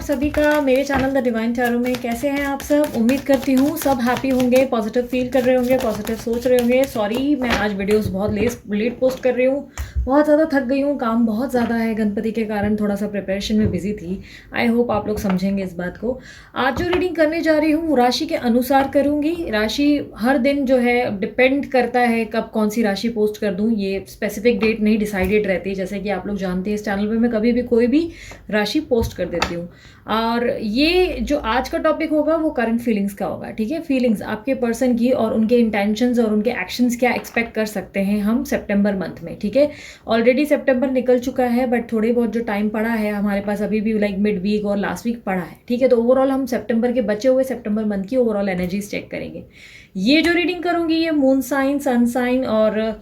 सभी का मेरे चैनल द डिवाइन टैरो में। कैसे हैं आप सब? उम्मीद करती हूँ सब हैप्पी होंगे, पॉजिटिव फील कर रहे होंगे, पॉजिटिव सोच रहे होंगे। सॉरी मैं आज वीडियोस बहुत लेट पोस्ट कर रही हूँ, बहुत ज़्यादा थक गई हूँ, काम बहुत ज़्यादा है गणपति के कारण, थोड़ा सा प्रिपरेशन में बिजी थी। आई होप आप लोग समझेंगे इस बात को। आज जो रीडिंग करने जा रही हूँ राशि के अनुसार करूँगी। राशि हर दिन जो है डिपेंड करता है कब कौन सी राशि पोस्ट कर दूँ, ये स्पेसिफिक डेट नहीं डिसाइडेड रहती। जैसे कि आप लोग जानते हैं इस चैनल पर मैं कभी भी कोई भी राशि पोस्ट कर देती हूँ। और ये जो आज का टॉपिक होगा वो करंट फीलिंग्स का होगा, ठीक है। फीलिंग्स आपके पर्सन की और उनके इंटेंशंस और उनके एक्शंस क्या एक्सपेक्ट कर सकते हैं हम सितंबर मंथ में, ठीक है। ऑलरेडी सितंबर निकल चुका है बट थोड़े बहुत जो टाइम पड़ा है हमारे पास अभी भी, लाइक मिड वीक और लास्ट वीक पड़ा है, ठीक है। तो ओवरऑल हम सितंबर के बचे हुए सितंबर मंथ की ओवरऑल एनर्जीज चेक करेंगे। ये जो रीडिंग करूंगी ये मून साइन, सन साइन और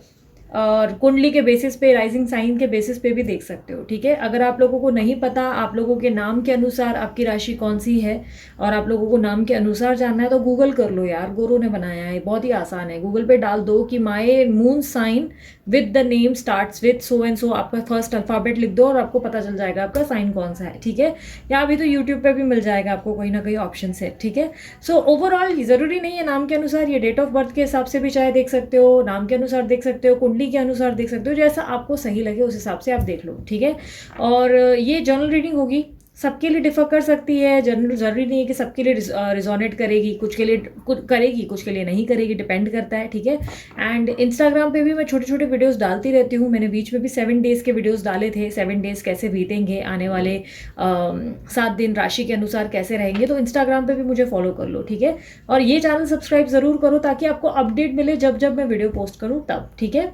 कुंडली के बेसिस पे, राइजिंग साइन के बेसिस पे भी देख सकते हो, ठीक है। अगर आप लोगों को नहीं पता, आप लोगों के नाम के अनुसार आपकी राशि कौन सी है और आप लोगों को नाम के अनुसार जानना है तो गूगल कर लो यार, गुरु ने बनाया है, बहुत ही आसान है। गूगल पे डाल दो कि my moon sign with the name starts with so and so, आपका फर्स्ट अल्फाबेट लिख दो और आपको पता चल जाएगा आपका साइन कौन सा है, ठीक है। या अभी तो यूट्यूब पे भी मिल जाएगा आपको कहीं ना कहीं ऑप्शन है, ठीक है। सो ओवरऑल ज़रूरी नहीं है नाम के अनुसार, ये डेट ऑफ बर्थ के हिसाब से भी चाहे देख सकते हो, नाम के अनुसार देख सकते हो, कुंडली के अनुसार देख सकते हो, जैसा आपको सही लगे उस हिसाब से आप देख लो, ठीक है। और ये जर्नल रीडिंग होगी, सबके लिए डिफर कर सकती है। जनरल जरूरी नहीं है कि सबके लिए रिजोनेट करेगी, कुछ के लिए करेगी, कुछ के लिए नहीं करेगी, डिपेंड करता है, ठीक है। एंड इंस्टाग्राम पे भी मैं छोटे छोटे वीडियोस डालती रहती हूँ। मैंने बीच में भी 7 डेज़ के वीडियोस डाले थे, 7 डेज़ कैसे बीतेंगे, आने वाले 7 दिन राशि के अनुसार कैसे रहेंगे। तो इंस्टाग्राम पे भी मुझे फॉलो कर लो, ठीक है। और ये चैनल सब्सक्राइब ज़रूर करो ताकि आपको अपडेट मिले जब जब मैं वीडियो पोस्ट करूँ तब, ठीक है।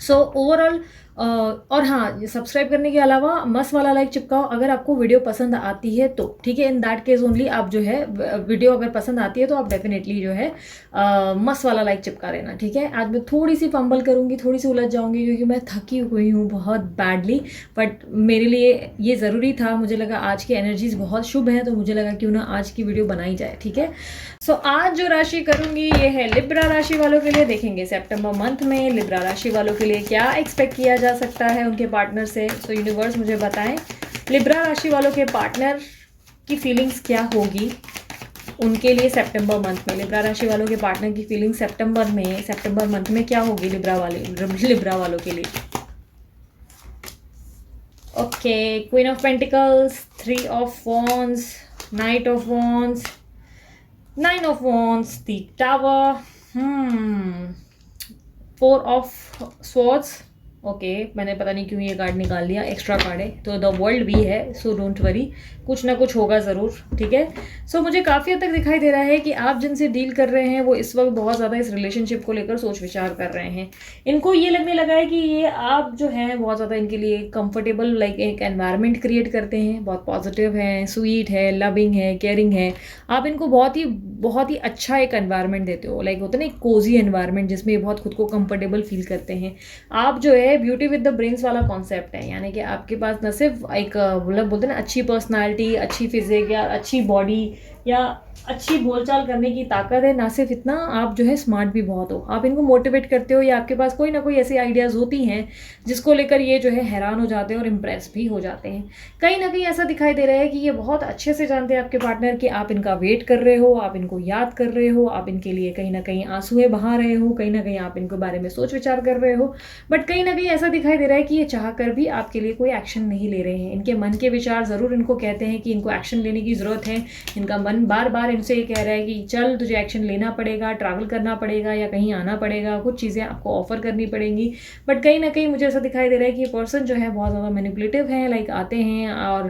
सो ओवरऑल और हाँ, सब्सक्राइब करने के अलावा मस्त वाला लाइक चिपकाओ अगर आपको वीडियो पसंद आती है तो, ठीक है। इन दैट केस ओनली आप जो है वीडियो अगर पसंद आती है तो आप डेफिनेटली जो है मस्त वाला लाइक चिपका देना, ठीक है। आज मैं थोड़ी सी फंबल करूँगी, थोड़ी सी उलझ जाऊँगी क्योंकि मैं थकी हुई हूँ बहुत बैडली, बट मेरे लिए ये ज़रूरी था। मुझे लगा आज की एनर्जीज बहुत शुभ है तो मुझे लगा क्यों ना आज की वीडियो बनाई जाए, ठीक है। सो आज जो राशि करूँगी ये है लिब्रा राशि वालों के लिए। देखेंगे सितंबर मंथ में लिब्रा राशि वालों के लिए क्या एक्सपेक्ट किया जा सकता है उनके पार्टनर से। सो यूनिवर्स मुझे बताएं लिब्रा राशि वालों के पार्टनर की फीलिंग्स क्या होगी उनके लिए सितंबर मंथ में। लिब्रा राशि वालों के पार्टनर की फीलिंग सितंबर मंथ में क्या होगी लिब्रा वालों के लिए। Okay, queen of pentacles, 3 of wands, night of wands, 9 of wands, the tower, 4 of swords. Okay, मैंने पता नहीं क्यों ये कार्ड निकाल लिया, एक्स्ट्रा कार्ड है तो द वर्ल्ड भी है, सो डोंट वरी, कुछ ना कुछ होगा ज़रूर, ठीक है। सो मुझे काफ़ी हद तक दिखाई दे रहा है कि आप जिनसे डील कर रहे हैं वो इस वक्त बहुत ज़्यादा इस रिलेशनशिप को लेकर सोच विचार कर रहे हैं। इनको ये लगने लगा है कि ये आप जो हैं बहुत ज़्यादा इनके लिए कंफर्टेबल लाइक एक एनवायरनमेंट क्रिएट करते हैं, बहुत पॉजिटिव है, स्वीट है, लविंग है, केयरिंग है। आप इनको बहुत ही अच्छा एक एनवायरनमेंट देते हो, लाइक होता है ना एक कोजी एनवायरनमेंट जिसमें ये बहुत खुद को कंफर्टेबल फील करते हैं। आप जो है ब्यूटी विद द ब्रेन्स वाला कॉन्सेप्ट है, यानी कि आपके पास न सिर्फ एक मतलब बोलते हैं ना अच्छी पर्सनालिटी, अच्छी फिजिक या अच्छी बॉडी या अच्छी बोलचाल करने की ताकत है, ना सिर्फ इतना आप जो है स्मार्ट भी बहुत हो। आप इनको मोटिवेट करते हो या आपके पास कोई ना कोई ऐसी आइडियाज़ होती हैं जिसको लेकर ये जो है हैरान हो जाते हैं और इम्प्रेस भी हो जाते हैं। कहीं ना कहीं ऐसा दिखाई दे रहा है कि ये बहुत अच्छे से जानते हैं आपके पार्टनर कि आप इनका वेट कर रहे हो, आप इनको याद कर रहे हो, आप इनके लिए कहीं ना कहीं आंसुएं बहा रहे हो, कहीं ना कहीं आप इनके बारे में सोच विचार कर रहे हो। बट कहीं ना कहीं ऐसा दिखाई दे रहा है कि ये चाह कर भी आपके लिए कोई एक्शन नहीं ले रहे हैं। इनके मन के विचार ज़रूर इनको कहते हैं कि इनको एक्शन लेने की ज़रूरत है। इनका मन बार बार इनसे ये कह रहा है कि चल तुझे एक्शन लेना पड़ेगा, ट्रैवल करना पड़ेगा या कहीं आना पड़ेगा, कुछ चीज़ें आपको ऑफर करनी पड़ेंगी। बट कहीं ना कहीं मुझे ऐसा दिखाई दे रहा है कि ये पर्सन जो है बहुत ज़्यादा मैनिपुलेटिव है, लाइक आते हैं और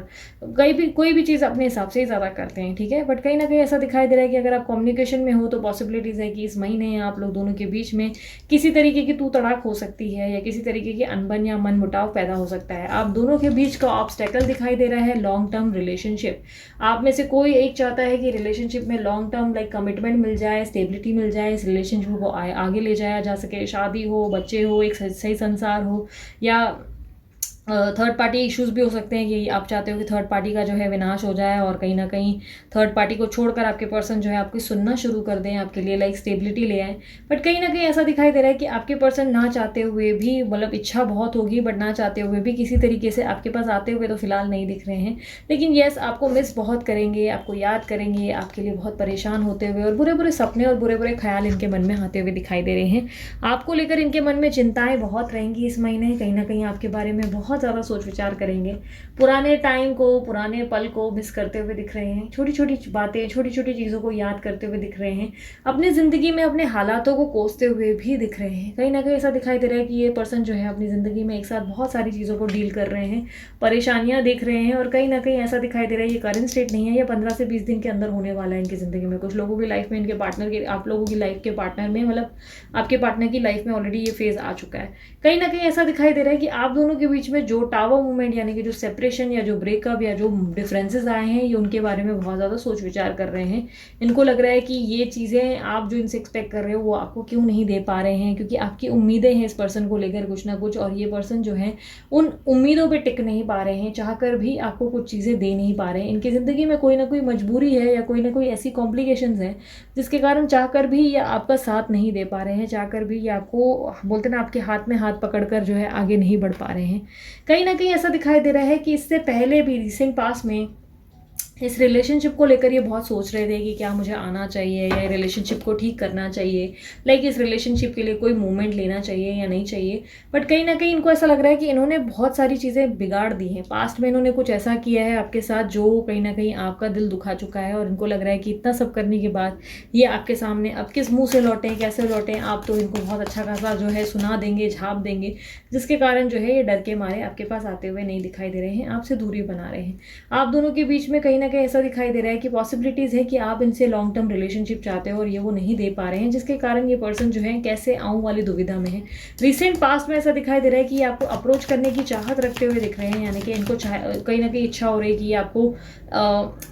कोई भी चीज़ अपने हिसाब से ही ज़्यादा करते हैं, ठीक है। बट कहीं ना कहीं ऐसा दिखाई दे रहा है कि अगर आप कम्युनिकेशन में हो तो पॉसिबिलिटीज़ है कि इस महीने आप लोग दोनों के बीच में किसी तरीके की तू तड़ाक हो सकती है या किसी तरीके की अनबन या मन मुटाव पैदा हो सकता है। आप दोनों के बीच का ऑब्स्टेकल दिखाई दे रहा है लॉन्ग टर्म रिलेशनशिप। आप में से कोई एक चाहता है कि रिलेशनशिप में लॉन्ग टर्म लाइक कमिटमेंट मिल जाए, स्टेबिलिटी मिल जाए, इस रिलेशनशिप को आगे ले जाया जा सके, शादी हो, बच्चे हो, एक सही संसार हो, या थर्ड पार्टी इश्यूज़ भी हो सकते हैं कि आप चाहते हो कि थर्ड पार्टी का जो है विनाश हो जाए और कहीं ना कहीं थर्ड पार्टी को छोड़कर आपके पर्सन जो है आपकी सुनना शुरू कर दें, आपके लिए लाइक स्टेबिलिटी ले आए। बट कहीं ना कहीं ऐसा दिखाई दे रहा है कि आपके पर्सन ना चाहते हुए भी, मतलब इच्छा बहुत होगी बट ना चाहते हुए भी किसी तरीके से आपके पास आते हुए तो फिलहाल नहीं दिख रहे हैं। लेकिन येस, आपको मिस बहुत करेंगे, आपको याद करेंगे, आपके लिए बहुत परेशान होते हुए और बुरे बुरे सपने और बुरे बुरे ख्याल इनके मन में आते हुए दिखाई दे रहे हैं। आपको लेकर इनके मन में चिंताएं बहुत रहेंगी इस महीने, कहीं ना कहीं आपके बारे में बहुत ज़्यादा सोच विचार करेंगे। पुराने टाइम को, पुराने पल को मिस करते हुए दिख रहे हैं, छोटी छोटी बातें, छोटी छोटी चीज़ों को याद करते हुए दिख रहे हैं, अपनी ज़िंदगी में अपने हालातों को कोसते हुए भी दिख रहे हैं। कहीं ना कहीं ऐसा दिखाई दे रहा है कि ये पर्सन जो है अपनी ज़िंदगी में एक साथ बहुत सारी चीज़ों को डील कर रहे हैं, परेशानियां देख रहे हैं और कहीं ना कहीं ऐसा दिखाई दे रहा है ये करंट स्टेट नहीं है, ये 15 से 20 दिन के अंदर होने वाला है इनकी ज़िंदगी में। कुछ लोगों की लाइफ में, इनके पार्टनर के, आप लोगों की लाइफ के पार्टनर में, मतलब आपके पार्टनर की लाइफ में ऑलरेडी ये फेज़ आ चुका है। कहीं ना कहीं ऐसा दिखाई दे रहा है कि आप दोनों के बीच में जो टावर मूवमेंट, यानी कि जो सेपरेशन या जो ब्रेकअप या जो डिफरेंसेस आए हैं, ये उनके बारे में बहुत ज़्यादा सोच विचार कर रहे हैं। इनको लग रहा है कि ये चीज़ें आप जो इनसे एक्सपेक्ट कर रहे हो वो आपको क्यों नहीं दे पा रहे हैं, क्योंकि आपकी उम्मीदें हैं इस पर्सन को लेकर कुछ ना कुछ, और ये पर्सन जो है उन उम्मीदों पे टिक नहीं पा रहे हैं, चाहकर भी आपको कुछ चीज़ें दे नहीं पा रहे हैं। इनकी ज़िंदगी में कोई ना कोई मजबूरी है या कोई ना कोई ऐसी कॉम्प्लिकेशंस हैं जिसके कारण चाहकर भी ये आपका साथ नहीं दे पा रहे हैं, चाहकर भी ये आपको, बोलते ना, आपके हाथ में हाथ पकड़कर जो है आगे नहीं बढ़ पा रहे हैं। कहीं ना कहीं ऐसा दिखाई दे रहा है कि इससे पहले भी रिसेंट पास में इस रिलेशनशिप को लेकर ये बहुत सोच रहे थे कि क्या मुझे आना चाहिए या रिलेशनशिप को ठीक करना चाहिए, लाइक इस रिलेशनशिप के लिए कोई मूवमेंट लेना चाहिए या नहीं चाहिए। बट कहीं ना कहीं इनको ऐसा लग रहा है कि इन्होंने बहुत सारी चीज़ें बिगाड़ दी हैं, पास्ट में इन्होंने कुछ ऐसा किया है आपके साथ जो कहीं ना कहीं आपका दिल दुखा चुका है, और इनको लग रहा है कि इतना सब करने के बाद ये आपके सामने अब किस मुँह से लौटें, कैसे लौटें, आप तो इनको बहुत अच्छा खासा जो है सुना देंगे, झाप देंगे, जिसके कारण जो है ये डर के मारे आपके पास आते हुए नहीं दिखाई दे रहे हैं, आपसे दूरी बना रहे हैं। आप दोनों के बीच में कहीं ना कहीं ऐसा दिखाई दे रहा है कि पॉसिबिलिटीज़ है कि आप इनसे लॉन्ग टर्म रिलेशनशिप चाहते हो और ये वो नहीं दे पा रहे हैं, जिसके कारण ये पर्सन जो है कैसे आऊँ वाली दुविधा में है। रिसेंट पास्ट में ऐसा दिखाई दे रहा है कि ये आपको अप्रोच करने की चाहत रखते हुए दिख रहे हैं, यानी कि इनको कहीं ना कहीं इच्छा हो रही है कि आपको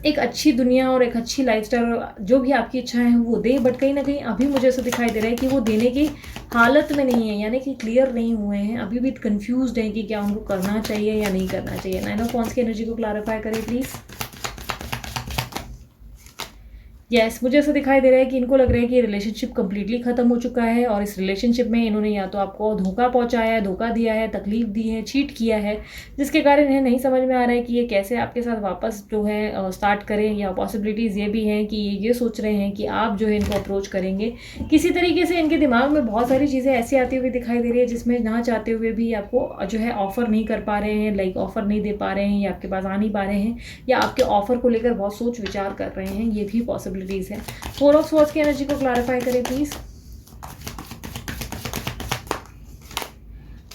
एक अच्छी दुनिया और एक अच्छी लाइफस्टाइल, जो भी आपकी इच्छाएं हैं वो दे। बट कहीं ना कहीं अभी मुझे ऐसा दिखाई दे रहा है कि वो देने की हालत में नहीं है, यानी कि क्लियर नहीं हुए हैं, अभी भी कंफ्यूज्ड हैं कि क्या उनको करना चाहिए या नहीं करना चाहिए। 9 ऑफ वांड्स की एनर्जी को क्लैरिफाई करें प्लीज़। यस, मुझे ऐसा दिखाई दे रहा है कि इनको लग रहा है कि रिलेशनशिप कंप्लीटली खत्म हो चुका है और इस रिलेशनशिप में इन्होंने या तो आपको धोखा पहुंचाया है, धोखा दिया है, तकलीफ दी है, चीट किया है, जिसके कारण इन्हें नहीं समझ में आ रहा है कि ये कैसे आपके साथ वापस जो है स्टार्ट करें। या पॉसिबिलिटीज़ ये भी हैं कि ये सोच रहे हैं कि आप जो है इनको अप्रोच करेंगे किसी तरीके से। इनके दिमाग में बहुत सारी चीज़ें ऐसी आती हुई दिखाई दे रही है जिसमें ना चाहते हुए भी आपको जो है ऑफर नहीं कर पा रहे हैं, लाइक ऑफर नहीं दे पा रहे हैं, या आपके पास आ नहीं पा रहे हैं, या आपके ऑफर को लेकर बहुत सोच विचार कर रहे हैं, ये भी पॉसिबिलिटीज़ है। 4 ऑफ स्वॉर्ड्स की एनर्जी को क्लैरिफाई करें प्लीज।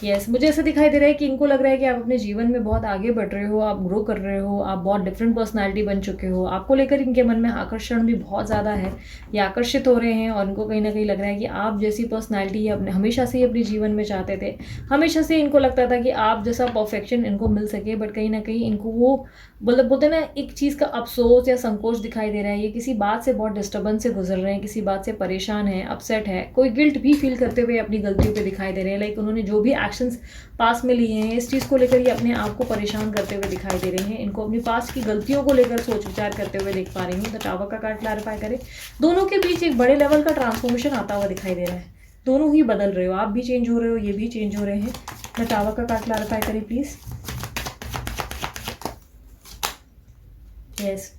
यस, मुझे ऐसा दिखाई दे रहा है कि इनको लग रहा है कि आप अपने जीवन में बहुत आगे बढ़ रहे हो, आप ग्रो कर रहे हो, आप बहुत डिफरेंट पर्सनालिटी बन चुके हो, आपको लेकर इनके मन में आकर्षण भी बहुत ज़्यादा है, ये आकर्षित हो रहे हैं और इनको कहीं ना कहीं लग रहा है कि आप जैसी पर्सनालिटी अपने हमेशा से ही अपने जीवन में चाहते थे। हमेशा से इनको लगता था कि आप जैसा परफेक्शन इनको मिल सके, बट कहीं ना कहीं इनको वो बोलते ना, एक चीज़ का अफसोस या संकोच दिखाई दे रहा है। ये किसी बात से बहुत डिस्टर्बेंस से गुजर रहे हैं, किसी बात से परेशान है, अपसेट है, कोई गिल्ट भी फील करते हुए अपनी गलतियों पे दिखाई दे रहे हैं। लाइक उन्होंने जो भी एक्शंस पास में लिए हैं, इस चीज़ को लेकर ये अपने आप को परेशान करते हुए दिखाई दे रहे हैं। इनको अपनी पास की गलतियों को लेकर सोच विचार करते हुए देख पा रही हूँ। द टावर का कार्ड क्लैरिफाई करें। दोनों के बीच एक बड़े लेवल का ट्रांसफॉर्मेशन आता हुआ दिखाई दे रहा है, दोनों ही बदल रहे हो, आप भी चेंज हो रहे हो, ये भी चेंज हो रहे हैं। द टावर का कार्ड क्लैरिफाई करें please. Yes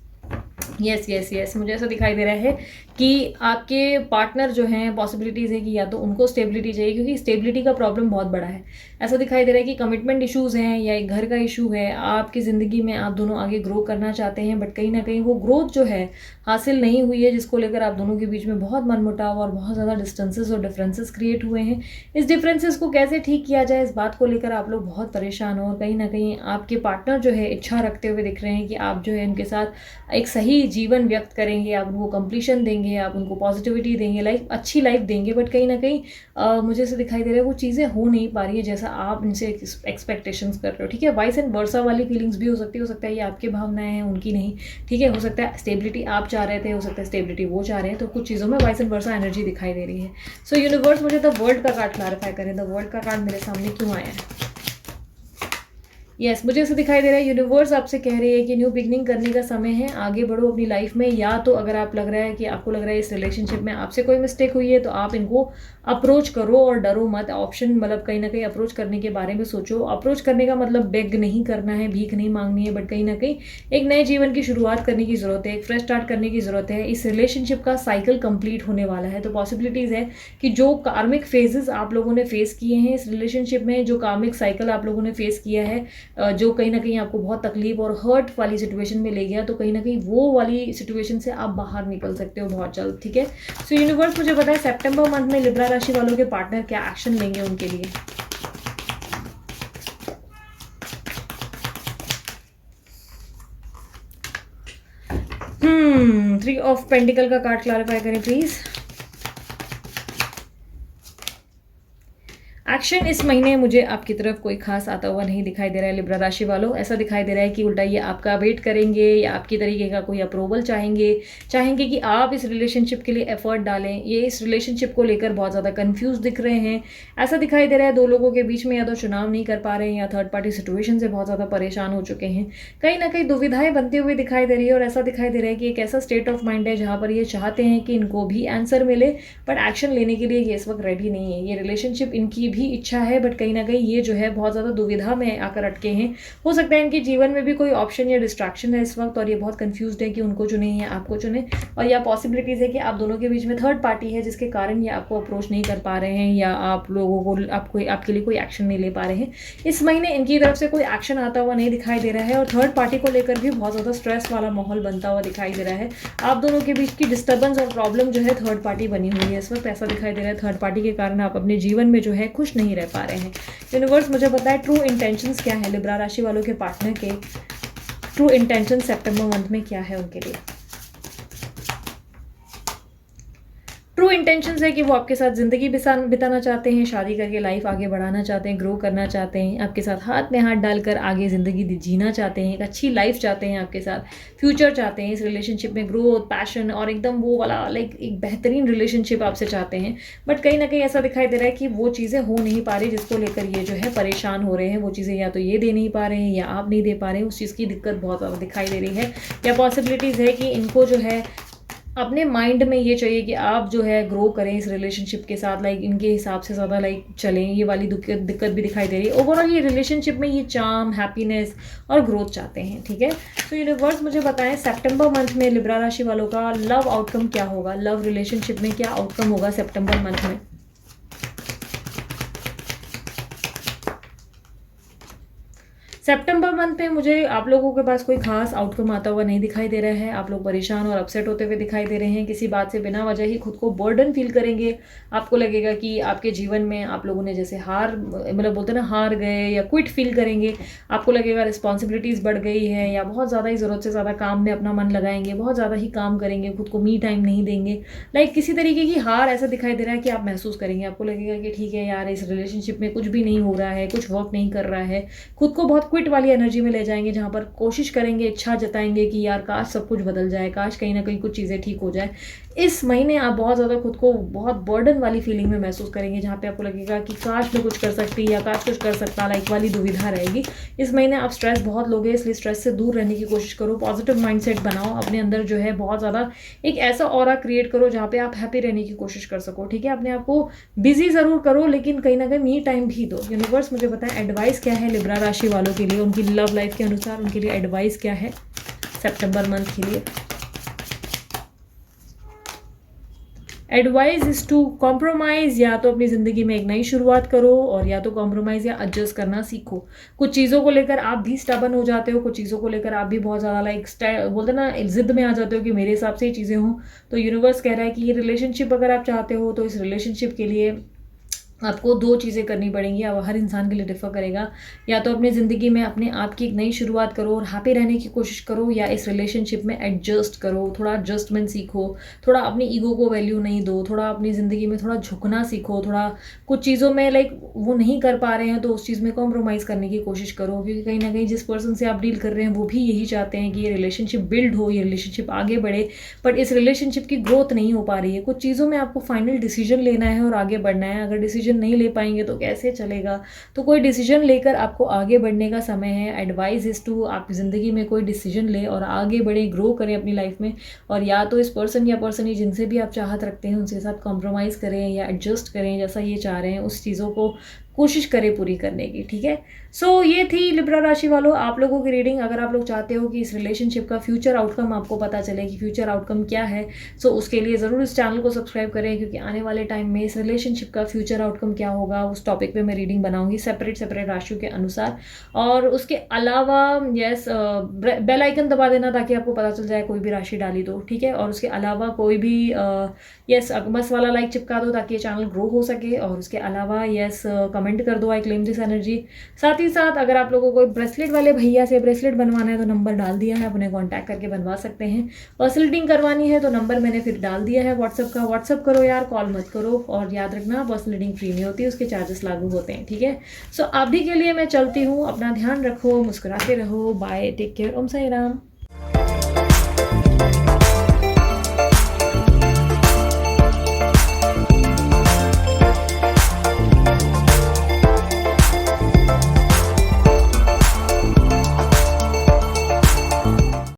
yes yes yes, मुझे ऐसा दिखाई दे रहा है कि आपके पार्टनर जो हैं, पॉसिबिलिटीज़ है कि या तो उनको स्टेबिलिटी चाहिए, क्योंकि स्टेबिलिटी का प्रॉब्लम बहुत बड़ा है। ऐसा दिखाई दे रहा है कि कमिटमेंट इश्यूज़ हैं या एक घर का इशू है, आपकी ज़िंदगी में आप दोनों आगे ग्रो करना चाहते हैं, बट कहीं ना कहीं वो ग्रोथ जो है हासिल नहीं हुई है, जिसको लेकर आप दोनों के बीच में बहुत मनमुटाव और बहुत ज़्यादा डिस्टेंसेस और डिफरेंसेस क्रिएट हुए हैं। इस डिफरेंसेस को कैसे ठीक किया जाए, इस बात को लेकर आप लोग बहुत परेशान हो, और कहीं ना कहीं आपके पार्टनर जो है इच्छा रखते हुए दिख रहे हैं कि आप जो है उनके साथ एक सही जीवन व्यक्त करेंगे, आप उनको कंप्लीशन देंगे, आप उनको पॉजिटिविटी देंगे, लाइफ अच्छी लाइफ देंगे। बट कहीं ना कहीं मुझे ऐसे दिखाई दे रहा है वो चीज़ें हो नहीं पा रही है जैसा आप इनसे एक्सपेक्टेशंस कर रहे हो। ठीक है, वाइस एंड वर्सा वाली फीलिंग्स भी हो सकती है, हो सकता है ये आपकी भावनाएं हैं, उनकी नहीं। ठीक है, हो सकता है स्टेबिलिटी आप चाह रहे थे, हो सकता है स्टेबिलिटी वो चाह रहे हैं, तो कुछ चीज़ों में वाइस एंड वर्सा एनर्जी दिखाई दे रही है। सो यूनिवर्स, मुझे द वर्ल्ड का कार्ड क्लैरिफाई करें। द वर्ल्ड का कार्ड मेरे सामने क्यों आया है? यस, मुझे ऐसा दिखाई दे रहा है यूनिवर्स आपसे कह रही है कि न्यू बिगनिंग करने का समय है, आगे बढ़ो अपनी लाइफ में। या तो अगर आप लग रहा है कि आपको लग रहा है इस रिलेशनशिप में आपसे कोई मिस्टेक हुई है तो आप इनको अप्रोच करो और डरो मत। ऑप्शन मतलब कहीं ना कहीं अप्रोच करने के बारे में सोचो। अप्रोच करने का मतलब बेग नहीं करना है, भीख नहीं मांगनी है, बट कहीं ना कहीं एक नए जीवन की शुरुआत करने की ज़रूरत है, एक फ्रेश स्टार्ट करने की ज़रूरत है। इस रिलेशनशिप का साइकिल कंप्लीट होने वाला है, तो पॉसिबिलिटीज़ है कि जो कार्मिक फेजेस आप लोगों ने फेस किए हैं इस रिलेशनशिप में, जो कार्मिक साइकिल आप लोगों ने फेस किया है, जो कहीं ना कहीं आपको बहुत तकलीफ और हर्ट वाली सिचुएशन में ले गया, तो कहीं ना कहीं वो वाली सिचुएशन से आप बाहर निकल सकते हो बहुत जल्द। ठीक है, सो यूनिवर्स मुझे पता है सितंबर मंथ में लिब्रा राशि वालों के पार्टनर क्या एक्शन लेंगे उनके लिए। थ्री ऑफ पेंटिकल का कार्ड क्लैरिफाई करें प्लीज। एक्शन इस महीने मुझे आपकी तरफ कोई खास आता हुआ नहीं दिखाई दे रहा है लिब्रा राशि वालों। ऐसा दिखाई दे रहा है कि उल्टा ये आपका वेट करेंगे या आपकी तरीके का कोई अप्रूवल चाहेंगे कि आप इस रिलेशनशिप के लिए एफर्ट डालें। ये इस रिलेशनशिप को लेकर बहुत ज़्यादा कंफ्यूज दिख रहे हैं। ऐसा दिखाई दे रहा है दो लोगों के बीच में या तो चुनाव नहीं कर पा रहे हैं या थर्ड पार्टी सिचुएशन से बहुत ज़्यादा परेशान हो चुके हैं। कहीं ना कहीं दुविधाएं बनती हुई दिखाई दे रही है और ऐसा दिखाई दे रहा है कि एक ऐसा स्टेट ऑफ माइंड है जहाँ पर ये चाहते हैं कि इनको भी आंसर मिले, बट एक्शन लेने के लिए ये इस वक्त रेडी नहीं है। ये रिलेशनशिप इनकी भी इच्छा है, बट कहीं ना कहीं ये जो है बहुत ज़्यादा दुविधा में आकर अटके हैं। हो सकता है इनके जीवन में भी कोई ऑप्शन या डिस्ट्रैक्शन है इस वक्त और ये बहुत कंफ्यूज्ड है कि उनको चुने या आपको चुने। और या पॉसिबिलिटीज़ है कि आप दोनों के बीच में थर्ड पार्टी है जिसके कारण ये आपको अप्रोच नहीं कर पा रहे हैं या आप लोगों को आपके लिए कोई एक्शन नहीं ले पा रहे हैं। इस महीने इनकी तरफ से कोई एक्शन आता हुआ नहीं दिखाई दे रहा है और थर्ड पार्टी को लेकर भी बहुत ज़्यादा स्ट्रेस वाला माहौल बनता हुआ दिखाई दे रहा है। आप दोनों के बीच की डिस्टर्बेंस और प्रॉब्लम जो है थर्ड पार्टी बनी हुई है इस वक्त। ऐसा दिखाई दे रहा है थर्ड पार्टी के कारण आप अपने जीवन में जो है खुश नहीं रह पा रहे हैं। यूनिवर्स मुझे बताए ट्रू इंटेंशंस क्या है लिब्रा राशि वालों के पार्टनर के। ट्रू इंटेंशन सितंबर मंथ में क्या है उनके लिए। ट्रू इंटेंशंस है कि वो आपके साथ ज़िंदगी बिताना चाहते हैं, शादी करके लाइफ आगे बढ़ाना चाहते हैं, ग्रो करना चाहते हैं, आपके साथ हाथ में हाथ डालकर आगे ज़िंदगी जीना चाहते हैं, एक अच्छी लाइफ चाहते हैं, आपके साथ फ्यूचर चाहते हैं, इस रिलेशनशिप में ग्रोथ, पैशन और एकदम वो वाला लाइक एक बेहतरीन रिलेशनशिप आपसे चाहते हैं। बट कहीं ना कहीं ऐसा दिखाई दे रहा है कि वो चीज़ें हो नहीं पा रही जिसको लेकर ये जो है परेशान हो रहे हैं। वो चीज़ें या तो ये दे नहीं पा रहे हैं या आप नहीं दे पा रहे हैं, उस चीज़ की दिक्कत बहुत ज़्यादा दिखाई दे रही है। या पॉसिबिलिटीज़ है कि इनको जो है अपने माइंड में ये चाहिए कि आप जो है ग्रो करें इस रिलेशनशिप के साथ, लाइक इनके हिसाब से ज़्यादा लाइक चलें। ये वाली दिक्कत भी दिखाई दे रही है। ओवरऑल ये रिलेशनशिप में ये चार्म, हैप्पीनेस और ग्रोथ चाहते हैं। ठीक है, तो यूनिवर्स मुझे बताएं सितंबर मंथ में लिब्रा राशि वालों का लव आउटकम क्या होगा। लव रिलेशनशिप में क्या आउटकम होगा सितंबर मंथ में। सितंबर मंथ में मुझे आप लोगों के पास कोई खास आउटकम आता हुआ नहीं दिखाई दे रहा है। आप लोग परेशान और अपसेट होते हुए दिखाई दे रहे हैं। किसी बात से बिना वजह ही खुद को बर्डन फील करेंगे। आपको लगेगा कि आपके जीवन में आप लोगों ने जैसे मतलब बोलते हैं ना हार गए या क्विट फील करेंगे। आपको लगेगा रिस्पॉन्सिबिलिटीज़ बढ़ गई है या बहुत ज़्यादा ही ज़रूरत से ज़्यादा काम में अपना मन लगाएंगे, बहुत ज़्यादा ही काम करेंगे, खुद को मी टाइम नहीं देंगे। लाइक किसी तरीके की हार ऐसा दिखाई दे रहा है कि आप महसूस करेंगे। आपको लगेगा कि ठीक है यार, इस रिलेशनशिप में कुछ भी नहीं हो रहा है, कुछ वर्क नहीं कर रहा है। खुद को बहुत क्विट वाली एनर्जी में ले जाएंगे जहां पर कोशिश करेंगे, इच्छा जताएंगे कि यार काश सब कुछ बदल जाए, काश कहीं ना कहीं कुछ चीज़ें ठीक हो जाए। इस महीने आप बहुत ज़्यादा खुद को बहुत बर्डन वाली फीलिंग में महसूस करेंगे जहाँ पे आपको लगेगा कि काश मैं कुछ कर सकती या काश कुछ कर सकता, लाइक वाली दुविधा रहेगी। इस महीने आप स्ट्रेस बहुत लोगे, इसलिए स्ट्रेस से दूर रहने की कोशिश करो। पॉजिटिव माइंडसेट बनाओ अपने अंदर, जो है बहुत ज़्यादा एक ऐसा ऑरा क्रिएट करो जहाँ पे आप हैप्पी रहने की कोशिश कर सको। ठीक है, अपने आप को बिजी ज़रूर करो लेकिन कहीं ना कहीं मी टाइम भी दो। यूनिवर्स मुझे बताएं एडवाइस क्या है लिब्रा राशि वालों के लिए, उनकी लव लाइफ के अनुसार उनके लिए एडवाइस क्या है सितंबर मंथ के लिए। Advice is to compromise. या तो अपनी ज़िंदगी में एक नई शुरुआत करो और या तो कॉम्प्रोमाइज़ या एडजस्ट करना सीखो। कुछ चीज़ों को लेकर आप भी स्टबन हो जाते हो, कुछ चीज़ों को लेकर आप भी बहुत ज़्यादा लाइक बोलते ना जिद में आ जाते हो कि मेरे हिसाब से ही चीज़ें हों। तो यूनिवर्स कह रहा है कि ये रिलेशनशिप अगर आप चाहते हो तो इस रिलेशनशिप के लिए आपको दो चीज़ें करनी पड़ेंगी। अब हर इंसान के लिए डिफर करेगा। या तो अपनी ज़िंदगी में अपने आप की एक नई शुरुआत करो और हैप्पी रहने की कोशिश करो, या इस रिलेशनशिप में एडजस्ट करो, थोड़ा एडजस्टमेंट सीखो, थोड़ा अपनी ईगो को वैल्यू नहीं दो, थोड़ा अपनी ज़िंदगी में थोड़ा झुकना सीखो, थोड़ा कुछ चीज़ों में लाइक वो नहीं कर पा रहे हैं तो उस चीज़ में कॉम्प्रोमाइज़ करने की कोशिश करो। क्योंकि कहीं ना कहीं जिस पर्सन से आप डील कर रहे हैं वो भी यही चाहते हैं कि ये रिलेशनशिप बिल्ड हो, ये रिलेशनशिप आगे बढ़े, बट इस रिलेशनशिप की ग्रोथ नहीं हो पा रही है। कुछ चीज़ों में आपको फाइनल डिसीजन लेना है और आगे बढ़ना है। अगर डिसीजन डिसीजन नहीं ले पाएंगे तो कैसे चलेगा। तो कोई डिसीजन लेकर आपको आगे बढ़ने का समय है। एडवाइस इज़ टू आप ज़िंदगी में कोई डिसीजन लें और आगे बढ़ें, ग्रो करें अपनी लाइफ में। और या तो इस पर्सन या पर्सन ही जिनसे भी आप चाहत रखते हैं उनके साथ कॉम्प्रोमाइज़ करें या एडजस्ट करें, जैसा ये चाह रहे हैं उस चीज़ों को कोशिश करें पूरी करने की, ठीक है। सो ये थी लिब्रा राशि वालों आप लोगों की रीडिंग। अगर आप लोग चाहते हो कि इस रिलेशनशिप का फ्यूचर आउटकम आपको पता चले कि फ्यूचर आउटकम क्या है, सो उसके लिए ज़रूर इस चैनल को सब्सक्राइब करें, क्योंकि आने वाले टाइम में इस रिलेशनशिप का फ्यूचर आउटकम क्या होगा उस टॉपिक पे मैं रीडिंग बनाऊंगी सेपरेट राशियों के अनुसार। और उसके अलावा यस बेल आइकन दबा देना ताकि आपको पता चल जाए कोई भी राशि डाली तो, ठीक है। और उसके अलावा कोई भी यस अकबस वाला लाइक चिपका दो ताकि ये चैनल ग्रो हो सके। और उसके अलावा यस कमेंट कर दो आई क्लेम दिस एनर्जी। साथ ही साथ अगर आप लोगों को ब्रेसलेट वाले भैया से ब्रेसलेट बनवाना है तो नंबर डाल दिया है, अपने कॉन्टैक्ट करके बनवा सकते हैं। पर्सनल रीडिंग करवानी है तो नंबर मैंने फिर डाल दिया है व्हाट्सअप का, व्हाट्सअप करो यार, कॉल मत करो। और याद रखना पर्सनल रीडिंग फ्री नहीं होती, उसके चार्जेस लागू होते हैं, ठीक है। सो अभी के लिए मैं चलती हूँ, अपना ध्यान रखो, मुस्कुराते रहो, बाय, टेक केयर, ओम साई राम।